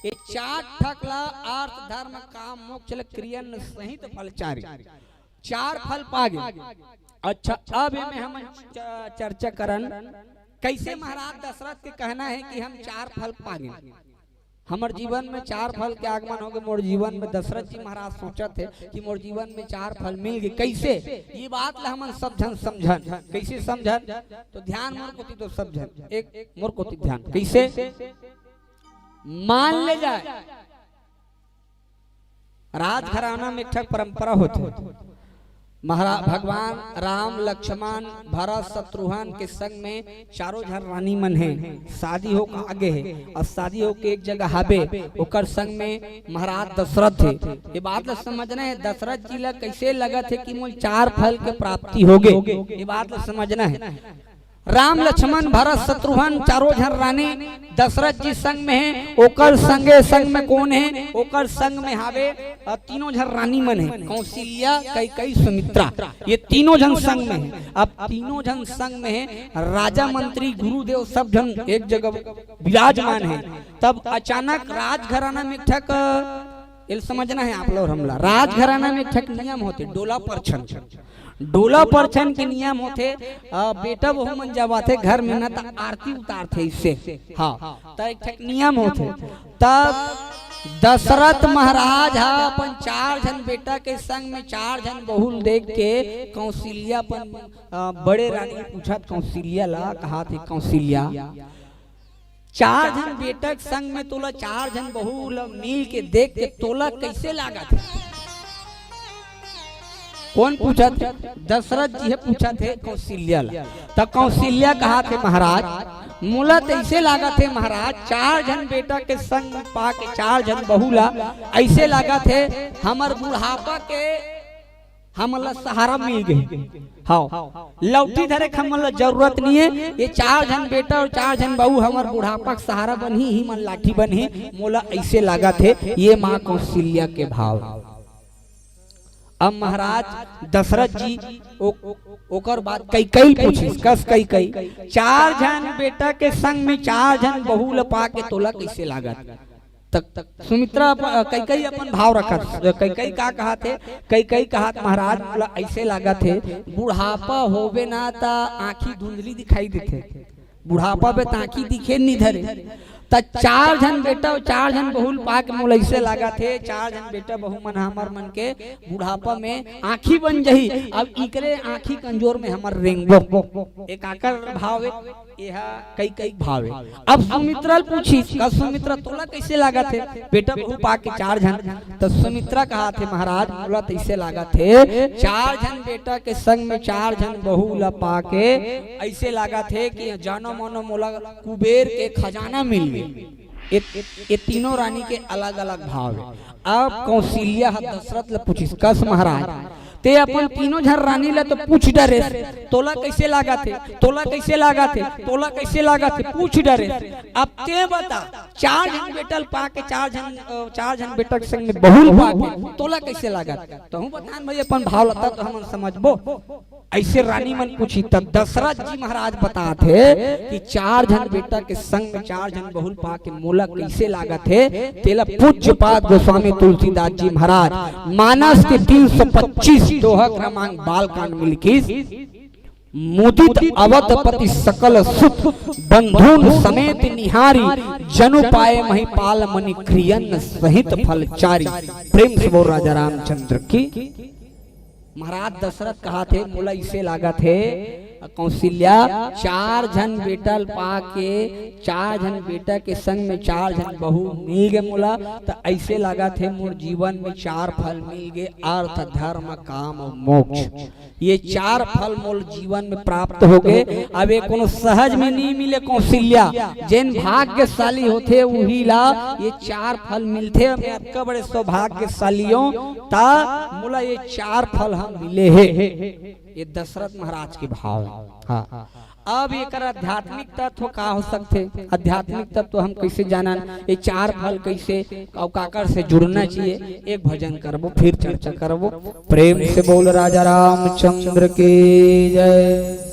ये चार ठकला अर्थ धर्म काम मोक्ष क्रियन सहित फल चारि चार फल पागे। अच्छा अब में हम चर्चा करन कैसे महाराज दशरथ के कहना है कि हम चार फल पागे। हमार जीवन में चार फल के आगमन हो गए मोर जीवन में। दशरथ जी महाराज सोचा थे कि मोर जीवन में चार फल मिल गए। कैसे ये बात ला हम सब जन समझन। कैसे समझन तो ध्यान मोर कोती तो समझन एक मोर कोती ध्यान। कैसे मान ले जाए राजघराना में एक परंपरा होती। महाराज भगवान राम लक्ष्मण भरत शत्रुघ्न के संग में चारों झर रानी मन है। शादी हो के आगे है और शादी हो के एक जगह हाबे ओकर संग में महाराज दशरथ थे। ये बात ला समझना है दशरथ जी ला कैसे लगा थे कि मोल चार फल के प्राप्ति हो गए। ये बात ला समझना है। राम लक्ष्मण भरत शत्रुघ्न चारों झर रानी दशरथ जी संग में है। ओकर संगे संग में कौन है? ओकर संग में हावे तीनों झर रानी मन है। कौशल्या कैकेयी सुमित्रा ये तीनों जन संग में है। अब तीनों जन संग में है राजा मंत्री गुरुदेव सब जन एक जगह विराजमान है। तब अचानक राजघराना में ठक समझना है आप लोग हमला। राजघराना में ठक नियम होते डोला परछन। डोला परछन के नियम होते बेटा बहु मन जब आते घर में ना आरती उतारते इससे। हाँ तो एक नियम होते। तब दशरथ महाराज अपन चार जन बेटा के संग में चार जन बहुल देख के कौशल्या अपन बड़े रानी पूछत कौशल्या ला कहा थे कौशल्या चार जन बेटा के संग में तोला चार जन बहुल मिल के देख के तोला कैसे लागा थे? कौन पूछा थे? दशरथ जी पूछा थे कौशल्या ला। तब कौशल्या कहा थे महाराज मुला ऐसे लागा थे महाराज चार जन बेटा के संग पा के चार जन बहुला ऐसे लागा थे हमर बुढ़ापा के हमला सहारा मिल गई। हाँ लौटी धरे हमला जरूरत नहीं है। ये चार जन बेटा और चार जन बहू हमार बुढ़ापा का सहारा बनी ही मन लाठी बनी मोला ऐसे लागा थे। ये माँ कौशल्या के भाव। अब महाराज दशरथ जी ओकर बाद कैकेयी पूछी कस कैकेयी चार जन बेटा के संग में चार जन बहू लपा के तोला कैसे लागत? तक सुमित्रा कैकेयी अपन भाव रखा। कैकेयी का कहा थे? कैकेयी कहा महाराज बोला ऐसे लगा थे बुढ़ापा होवे ना ता आंखी धुंधली दिखाई देते। बुढ़ापा पे आंखी दिखे नहीं धरे। त चार जन बेटा और चार जन बहुल पाक मोल ऐसे लगा थे चार जन बेटा बहु मन हमर मन के बुढ़ापा में आंखी बन जही। अब इकरे आंखी कमजोर में हमर रेंगबो एक आकर भाव यह कैकेयी भाव है। अब सुमित्रा पूछी का सुमित्रा तोला कैसे लगा थे बेटा बहु पाक के चार जन? तो सुमित्रा कहा थे महाराज बोला ऐसे लगा थे चार जन बेटा के संग में चार जन बहु लपा के ऐसे लगा थे कि जानो मानो मोला कुबेर के खजाना मिल ये तीनों रानी के अलग अलग भाव है। अब कौशल्या दशरथ ले पूछी कस महाराज ते अपन तीनों झर रानी ला तो पूछ डरे तोला कैसे लागा थे? तोला कैसे लागा थे? तोला कैसे लागा थे? पूछ डरे। अब ते बता चार जन बेटल पा के चार जन बेटा के संग में बहुल पा के तोला कैसे लागा? तो हूं बतान भाई अपन भाव लता तो हम समझबो। ऐसे रानी मन पूछी तब दशरथ जी महाराज बता थे कि चार जन बेटा के संग में चार जन बहुल पा के मोला कैसे लागा थे? तेला पूज्य पाद गोस्वामी तुलसीदास जी महाराज मानस के 325 दोहा क्रमांक बालकांड में लिखी मुदित अवधपति सकल सुत बंधुन समेत निहारी जनु पाए महिपाल मणि क्रियन सहित फल चारी। प्रेम से बोल राजा रामचंद्र की। महाराज दशरथ कहा थे मोला इसे लागा थे कौशल्या चार जन बेटा पा के चार जन बेटा के संग में चार जन बहू मिल गए मोला तो ऐसे लगा थे मोर जीवन में चार फल मिल गए अर्थ धर्म काम और मोक्ष। ये चार फल मोल जीवन में प्राप्त हो गए। अब ये कोनो सहज में नहीं मिले कौशल्या जिन भाग्यशाली होते वही ला ये चार फल मिलते। मैं बड़े सौभाग्यशालियों ता मोला ये चार फल हम मिले है। ये दशरथ महाराज के भाव है। हाँ अब एक आध्यात्मिक तत्व का हो सकते? आध्यात्मिक तत्व हम कैसे जाना? ये चार फल कैसे काकर से जुड़ना चाहिए? एक भजन करबो फिर चर्चा करबो। प्रेम से बोल राजा रामचंद्र की जय।